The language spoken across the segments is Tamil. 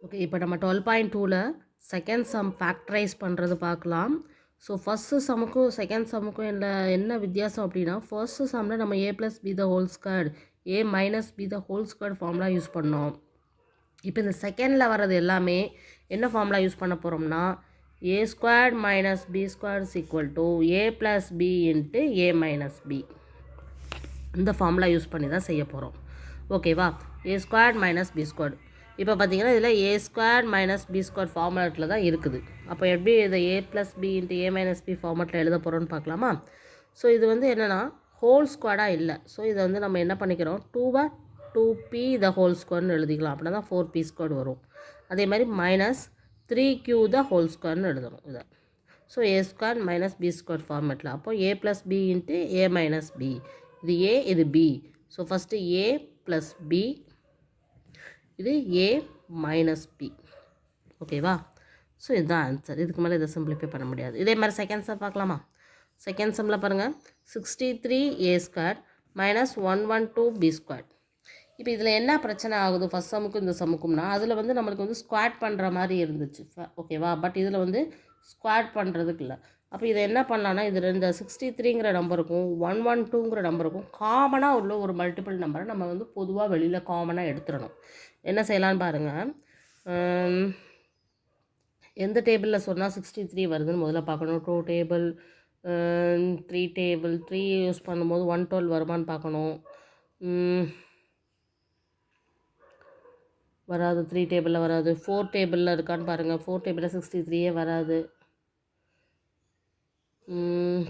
ஓகே, இப்போ நம்ம 12.2ல செகண்ட் சம் ஃபேக்டரைஸ் பண்ணுறது பார்க்கலாம். ஸோ ஃபஸ்ட்டு சம்முக்கும் செகண்ட் சம்முக்கும் என்ன வித்தியாசம் அப்படின்னா, ஃபர்ஸ்ட்டு சம்மில் நம்ம a + b the whole squared a - b the whole squared formula use பண்ணோம். இப்போ இந்த செகண்டில் வர்றது எல்லாமே என்ன ஃபார்முலா யூஸ் பண்ண போகிறோம்னா, a² - b² = a + b × a - b. இந்த ஃபார்முலா யூஸ் பண்ணி தான் செய்ய போகிறோம். ஓகேவா? a² - b². இப்போ பார்த்தீங்கன்னா இதில் a² - b² ஃபார்முலாட்டில் தான் இருக்குது. அப்போ எப்படி இதை a + b × a - b ஃபார்மேட்டில் எழுத போகிறோன்னு பார்க்கலாமா? ஸோ இது வந்து என்னென்னா ஹோல் ஸ்கொயர்டாக இல்லை. ஸோ இதை வந்து நம்ம என்ன பண்ணிக்கிறோம், 2p த ஹோல் ஸ்கொயர்னு எழுதிக்கலாம். அப்படின்னா தான் 4p² வரும். அதே மாதிரி -3q த ஹோல் ஸ்கொயர்னு எழுதணும் இதை. ஸோ a² - b² ஃபார்மேட்டில். அப்போ a + b × a - b. இது a, இது b. So first a + b, இது a - b. ஓகேவா? ஸோ இதுதான் ஆன்சர். இதுக்கு மேலே இதை சிம்பிளிஃபை பண்ண முடியாது. இதே மாதிரி செகண்ட் சம் பார்க்கலாமா? செகண்ட் சம்மில் பாருங்கள், 63a² - 112b². இப்போ இதில் என்ன பிரச்சனை ஆகுது ஃபஸ்ட் சம்முக்கும் இந்த சம்முக்கும்னா, அதில் வந்து நம்மளுக்கு வந்து ஸ்குவாட் பண்ணுற மாதிரி இருந்துச்சு. ஓகேவா? பட் இதில் வந்து ஸ்குவாட் பண்ணுறதுக்கு இல்லை. அப்போ இதை என்ன பண்ணலான்னா, இது இந்த 63ங்கிற நம்பருக்கும் 112ங்கிற நம்பருக்கும் காமனாக உள்ள ஒரு மல்டிபிள் நம்பரை நம்ம வந்து பொதுவாக வெளியில் காமனாக எடுத்துடணும். என்ன செய்யலான்னு பாருங்கள். எந்த டேபிளில் சொன்னால் 63 வருதுன்னு முதல்ல பார்க்கணும். 2 டேபிள், 3 டேபிள், 3 யூஸ் பண்ணும்போது 112 வருமானு பார்க்கணும். வராது, 3 டேபிளில் வராது. 4 டேபிளில் இருக்கான்னு பாருங்கள். 4 டேபிளில் 63 வராது.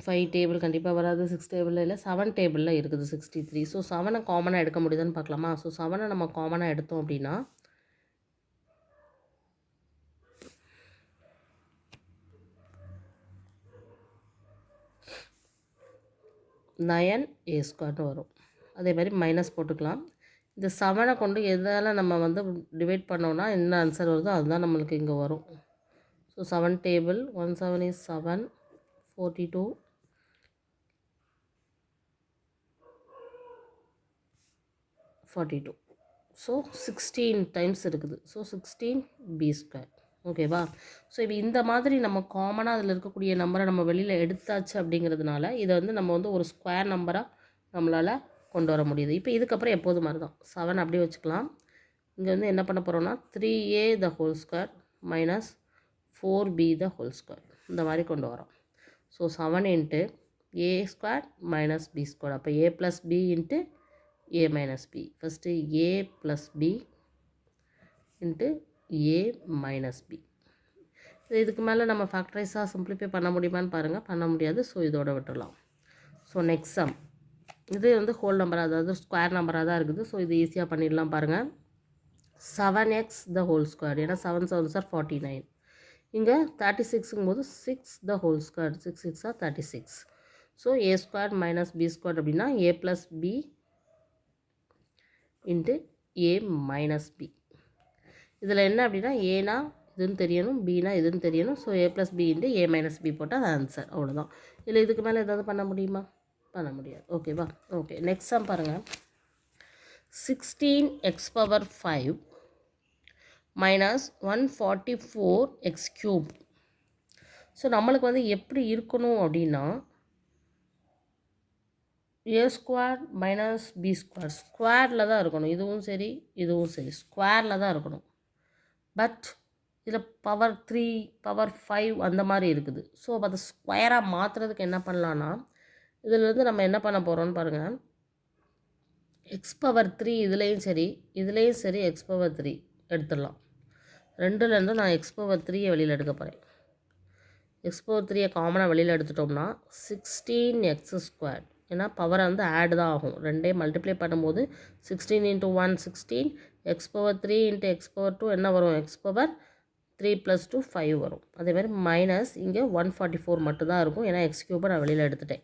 5 டேபிள் கண்டிப்பாக வராது. 6 டேபிளில் இல்லை. 7 டேபிளில் இருக்குது 63. ஸோ 7 காமனாக எடுக்க முடியுதுன்னு பார்க்கலாமா? ஸோ 7 நம்ம காமனாக எடுத்தோம் அப்படின்னா 9a² வரும். அதே மாதிரி மைனஸ் போட்டுக்கலாம். இந்த 7 கொண்டு எதால் நம்ம வந்து டிவைட் பண்ணோன்னா என்ன ஆன்சர் வருதோ அதுதான் நம்மளுக்கு இங்கே வரும். So 7 table, 1 7 is 7, 42, 42. So 16 times இருக்குது. So 16b². ஓகேவா? ஸோ இப்போ இந்த மாதிரி நம்ம காமனாக அதில் இருக்கக்கூடிய நம்பரை நம்ம வெளியில் எடுத்தாச்சு அப்படிங்கிறதுனால இதை வந்து நம்ம வந்து ஒரு ஸ்கொயர் நம்பராக நம்மளால் கொண்டு வர முடியுது. இப்போ இதுக்கப்புறம் எப்போது மாதிரி தான் 7 அப்படியே வச்சுக்கலாம். இங்கே வந்து என்ன பண்ண போகிறோம்னா 3a த ஹோல் ஸ்கொயர் - 4b த ஹோல் ஸ்கொயர் இந்த மாதிரி கொண்டு வரோம். So 7 × a² - b². அப்போ a + b × a - b. First a + b × a - b. இதுக்கு மேலே நம்ம ஃபேக்டரைஸாக சிம்பிளிஃபை பண்ண முடியுமான்னு பாருங்கள். பண்ண முடியாது. ஸோ இதோட விட்டுடலாம். ஸோ நெக்ஸ்ட் சம், இது வந்து ஹோல் நம்பர், அதாவது ஸ்கொயர் நம்பராக தான் இருக்குது. ஸோ இது ஈஸியாக பண்ணிடலாம் பாருங்கள். 7x த ஹோல் ஸ்கொயர், ஏன்னா 7 7s are 49. இங்கே 36ங்கும் போது 6 த whole square, 6 6 are 36. So a² - b² அப்படின்னா a + b × a - b. இதில் என்ன அப்படின்னா ஏனா இதுன்னு தெரியணும், பினா இதுன்னு தெரியணும். So a + b × a - b போட்டால் அது ஆன்சர். அவ்வளோதான். இதில் இதுக்கு மேலே ஏதாவது பண்ண முடியுமா? பண்ண முடியாது. ஓகேவா? ஓகே, நெக்ஸ்ட் சம் பாருங்கள். 16x⁵ - 144x³. ஸோ நம்மளுக்கு வந்து எப்படி இருக்கணும் அப்படின்னா, a² - b² ஸ்கொயரில் தான் இருக்கணும். இதுவும் சரி, இதுவும் சரி, ஸ்கொயரில் தான் இருக்கணும். பட் இதில் பவர் 3, பவர் 5 அந்த மாதிரி இருக்குது. ஸோ அதை ஸ்கொயராக மாற்றுறதுக்கு என்ன பண்ணலான்னா, இதிலேருந்து நம்ம என்ன பண்ண போகிறோம்னு பாருங்கள். x⁻3 இதுலேயும் சரி, இதுலேயும் சரி x⁻3 எடுத்துடலாம். ரெண்டுலேருந்து நான் x⁻3 வெளியில் எடுக்க போகிறேன். x⁻3 காமனாக வெளியில் எடுத்துட்டோம்னா 16x². ஏன்னா பவரை வந்து ஆட் தான் ஆகும். ரெண்டே மல்டிப்ளை பண்ணும்போது 16 × 1 16, x⁻3 × x⁻2 என்ன வரும்? x⁻3 + 2 5 வரும். அதே மாதிரி மைனஸ் இங்கே 144 மட்டும்தான் இருக்கும். ஏன்னா x³ நான் வெளியில் எடுத்துட்டேன்.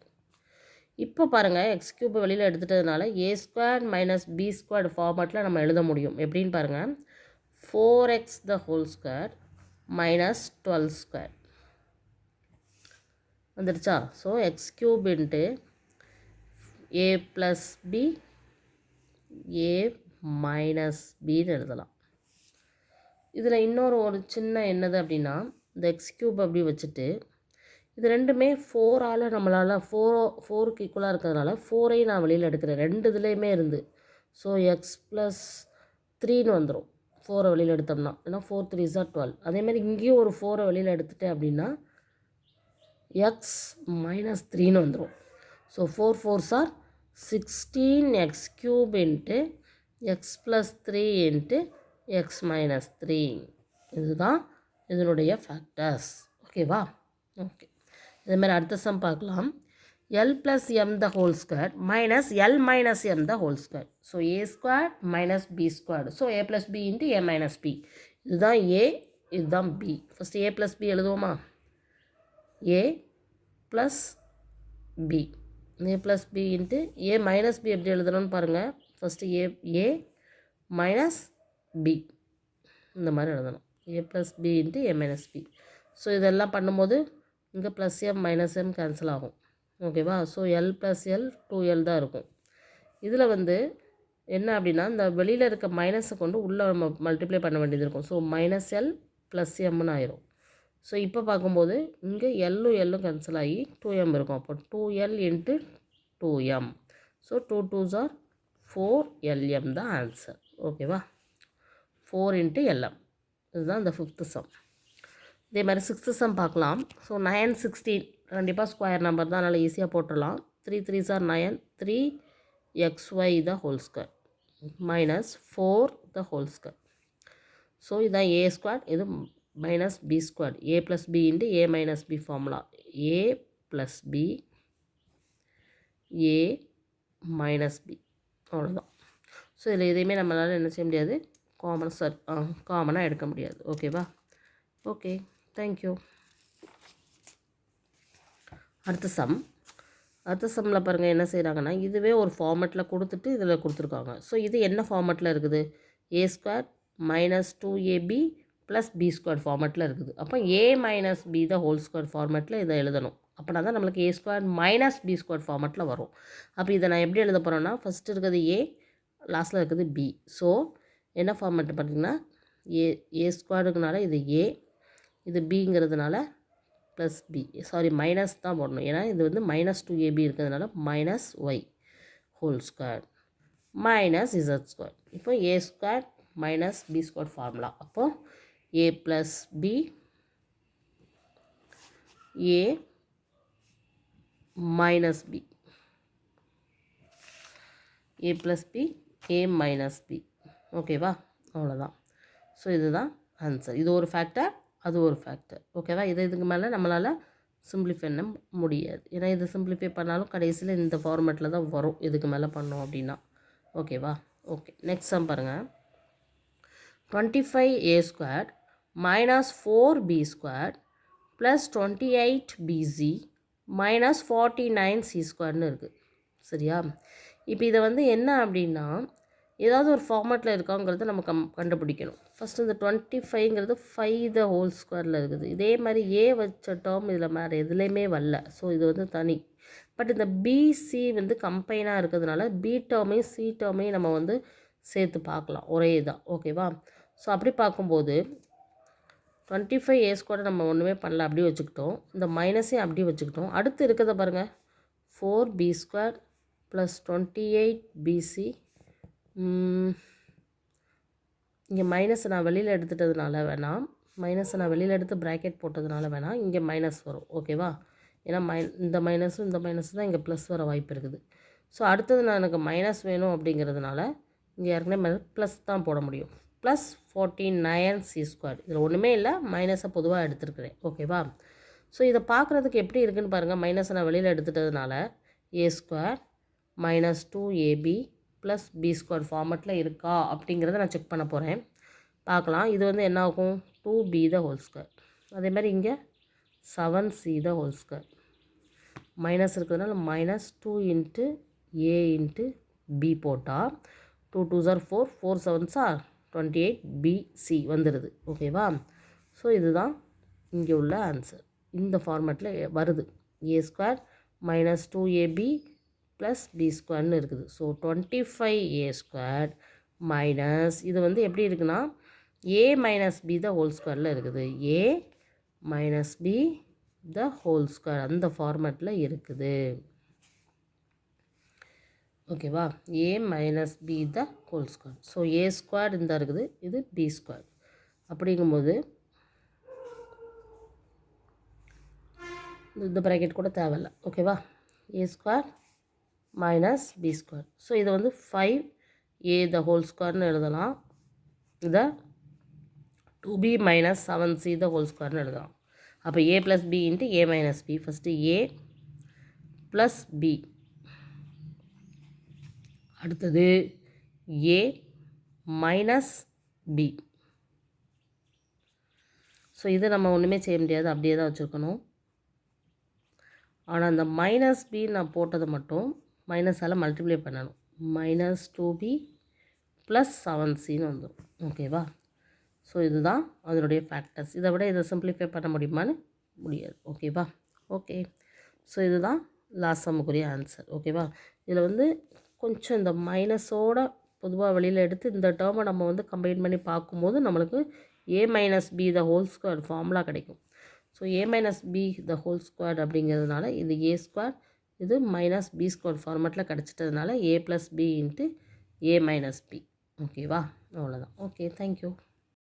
இப்போ பாருங்கள், x³ வெளியில் எடுத்துட்டதுனால a² - b² ஃபார்மேட்டில் நம்ம எழுத முடியும். எப்படின்னு பாருங்கள். 4x த ஹோல் ஸ்கொயர் - 12² வந்துடுச்சா? So x³ × a + b a - bன்னு எழுதலாம். இதில் ஒரு சின்ன என்னது அப்படின்னா, இந்த எக்ஸ் கியூப் அப்படி வச்சுட்டு இது ரெண்டுமே 4ஆல் நம்மளால் 4க்கு ஈக்குவலாக இருக்கிறதுனால 4ஐயும் நான் வெளியில் எடுக்கிறேன். ரெண்டு இதுலேயுமே இருந்து. ஸோ எக்ஸ் ப்ளஸ் 3ன்னு வந்துடும் 4ஐ வெளியில் எடுத்தோம்னா. ஏன்னா 4 3 is 12. அதேமாதிரி இங்கேயும் ஒரு 4ஐ வெளியில் எடுத்துட்டேன் அப்படின்னா எக்ஸ் மைனஸ் 3ன்னு வந்துடும். So 4 4s are 16 x cube into X plus 3 into X minus 3. இதுதான் இதனுடைய ஃபேக்டர்ஸ். ஓகேவா? ஓகே, இதேமாதிரி அடுத்த சம் பார்க்கலாம். L plus m the whole square minus L minus m the whole square. So a squared minus b squared. So a plus b into a minus b. இதுதான் a, இதுதான் b. First a plus b எழுதுவோமா? a plus b. a plus b into a minus b எப்படி எழுதணும்னு பாருங்கள். ஃபஸ்ட்டு a minus b இந்த மாதிரி எழுதணும். a plus b into a minus b. So இதெல்லாம் பண்ணும்போது இங்கே plus M minus M cancel ஆகும். ஓகேவா? So L plus L 2l தான் இருக்கும். இதில் என்ன அப்படின்னா இந்த வெளியில் இருக்க மைனஸை கொண்டு உள்ளே நம்ம மல்டிப்ளை பண்ண வேண்டியது இருக்கும். ஸோ மைனஸ் எல் ப்ளஸ் எம்னு ஆயிரும். ஸோ இப்போ பார்க்கும்போது இங்கே எல்லும் கேன்சல் ஆகி 2m இருக்கும். அப்போ 2l into 2m. So 2 2s are 4lm தான் ஆன்சர். ஓகேவா? 4 இன்ட்டு lm. இதுதான் இந்த 5th சம். இதே மாதிரி 6th சம் பார்க்கலாம். ஸோ 9 16 கண்டிப்பாக ஸ்கொயர் நம்பர் தான், அதனால் ஈஸியாக போட்டுடலாம். 3 3s are 9, 3xy the whole square minus 4 the whole square. So இதுதான் a squared, இது minus b squared. a plus b into a minus b formula. a plus b a minus b அவ்வளோதான். ஸோ இதில் எதையுமே நம்மளால் என்ன செய்ய முடியாது, காமனாக எடுக்க முடியாது. ஓகேவா? Okay, thank you. அடுத்த சம்மில் பாருங்கள் என்ன செய்கிறாங்கன்னா, இதுவே ஒரு ஃபார்மெட்டில் கொடுத்துட்டு இதில் கொடுத்துருக்காங்க. ஸோ இது என்ன ஃபார்மெட்டில் இருக்குது? a square minus 2ab plus b square ஃபார்மெட்டில் இருக்குது. அப்போ a minus b the whole square ஃபார்மெட்டில் இதை எழுதணும். அப்படின்னா தான் நம்மளுக்கு a square minus b square ஃபார்மெட்டில் வரும். அப்போ இதை நான் எப்படி எழுத போகிறேன்னா, ஃபஸ்ட்டு இருக்குது a, லாஸ்ட்டில் இருக்குது b. ஸோ என்ன ஃபார்மெட் பார்த்திங்கன்னா, a ஸ்கொயருக்குனால இது a, இது பிங்கிறதுனால ப்ளஸ் பி, சாரி மைனஸ் தான் போடணும். ஏன்னா இது மைனஸ் 2ab இருக்கிறதுனால minus Y whole square minus Z square. இப்போ A square minus B square formula. அப்போது A plus B A minus B, A plus B A minus B. ஓகேவா? அவ்வளோதான். ஸோ இதுதான் ஆன்சர். இது ஒரு ஃபேக்டர், அது ஒரு ஃபேக்டர். ஓகேவா? இதுக்கு மேலே நம்மளால் சிம்பிளிஃபை பண்ண முடியாது. ஏன்னா இது சிம்பிளிஃபை பண்ணாலும் கடைசியில் இந்த ஃபார்மேட்டில் தான் வரும் இதுக்கு மேலே பண்ணோம் அப்படின்னா. ஓகேவா? ஓகே, நெக்ஸ்ட் சம் பாருங்கள். 25a squared minus 4b squared plus 28bc minus 49c squaredனு இருக்குது. சரியா? இப்போ இதை என்ன அப்படின்னா, ஏதாவது ஒரு ஃபார்மேட்டில் இருக்காங்கிறத நம்ம கண்டுபிடிக்கணும். ஃபஸ்ட்டு இந்த 25ங்கிறது 5 த ஹோல் ஸ்கொயரில் இருக்குது. இதே மாதிரி ஏ வச்ச டேர்ம் இதில் வேறு எதுலேயுமே வரல. ஸோ இது தனி. பட் இந்த பிசி கம்பைனாக இருக்கிறதுனால பி டேர்மையும் சி டேர்மையும் நம்ம சேர்த்து பார்க்கலாம். ஒரே தான். ஓகேவா? ஸோ அப்படி பார்க்கும்போது 25a ஸ்கொயர் நம்ம ஒன்றுமே பண்ணல, அப்படியே வச்சுக்கிட்டோம். இந்த மைனஸையும் அப்படியே வச்சுக்கிட்டோம். அடுத்து இருக்கிறத பாருங்கள், 4b ஸ்கொயர் ப்ளஸ் 28bc. இங்கே மைனஸை நான் வெளியில் எடுத்துட்டதுனால வேணாம், மைனஸை நான் வெளியில் எடுத்து ப்ராக்கெட் போட்டதுனால வேணாம், இங்கே மைனஸ் வரும். ஓகேவா? ஏன்னா இந்த மைனஸும் இந்த மைனஸ் தான் இங்கே ப்ளஸ் வர வாய்ப்பு இருக்குது. ஸோ அடுத்தது நான் எனக்கு மைனஸ் வேணும் அப்படிங்கிறதுனால இங்கே ஏற்கனவே ப்ளஸ் தான் போட முடியும். Plus 49c square. இதில் ஒன்றுமே இல்லை, மைனஸை பொதுவாக எடுத்துருக்குறேன். ஓகேவா? ஸோ இதை பார்க்குறதுக்கு எப்படி இருக்குதுன்னு பாருங்கள். மைனஸை நான் வெளியில் எடுத்துட்டதுனால a square minus 2ab plus B square ஃபார்மெட்டில் இருக்கா அப்படிங்கிறத நான் செக் பண்ண போகிறேன். பார்க்கலாம். இது என்ன ஆகும், 2b த ஹோல் ஸ்கொயர். அதே மாதிரி இங்கே 7c the whole square. Minus இருக்கிறதுனால minus 2 into a into b போட்டால் 2 2s are 4, 4 7s are 28bc வந்துடுது. ஓகேவா? ஸோ இதுதான் இங்கே உள்ள ஆன்சர். இந்த ஃபார்மேட்டில் வருது. a square minus 2ab plus B ஸ்கொயர்னு இருக்குது. ஸோ 25a ஸ்கொயர் மைனஸ் இது எப்படி இருக்குன்னா, A minus B the whole ஸ்கொயரில் இருக்குது. A minus B the whole square அந்த ஃபார்மேட்டில் இருக்குது. ஓகேவா? A minus B the whole square. So A square இந்த இருக்குது, இது பி ஸ்கொயர். அப்படிங்கும்போது இந்த ப்ராக்கெட் கூட தேவையில்லை. ஓகேவா? A square minus B square. So இதை வந்து 5a த ஹோல் ஸ்கொயர்னு எழுதலாம். இதை 2b minus 7c the whole ஸ்கொயர்னு எழுதலாம். அப்போ a plus b into a minus b. First a plus b, அடுத்தது a மைனஸ் b. ஸோ இது நம்ம ஒன்றுமே செய்ய முடியாது, அப்படியே தான் வச்சுருக்கணும். ஆனால் அந்த மைனஸ் பி நான் போட்டது மட்டும் மைனஸால் மல்டிப்ளை பண்ணணும். மைனஸ் 2b ப்ளஸ் 7cன்னு வந்துடும். ஓகேவா? ஸோ இதுதான் அதனுடைய ஃபேக்டர்ஸ். இதை விட இதை சிம்பிளிஃபை பண்ண முடியுமான்னு முடியாது. ஓகேவா? ஓகே. ஸோ இதுதான் லாஸ்ட் சம்முக்குரிய ஆன்சர். ஓகேவா? இதில் வந்து கொஞ்சம் இந்த மைனஸோட பொதுவாக வெளியில் எடுத்து இந்த டேர்மை நம்ம வந்து கம்பைன் பண்ணி பார்க்கும்போது நம்மளுக்கு a minus B the whole square formula கிடைக்கும். So a minus B the whole square அப்படிங்கிறதுனால இது a ஸ்கொயர், இது மைனஸ் பி ஸ்கொயர் ஃபார்மேட்டில் கிடச்சிட்டதுனால a plus B into a minus B. ஓகேவா? அவ்வளோதான். Okay, thank you.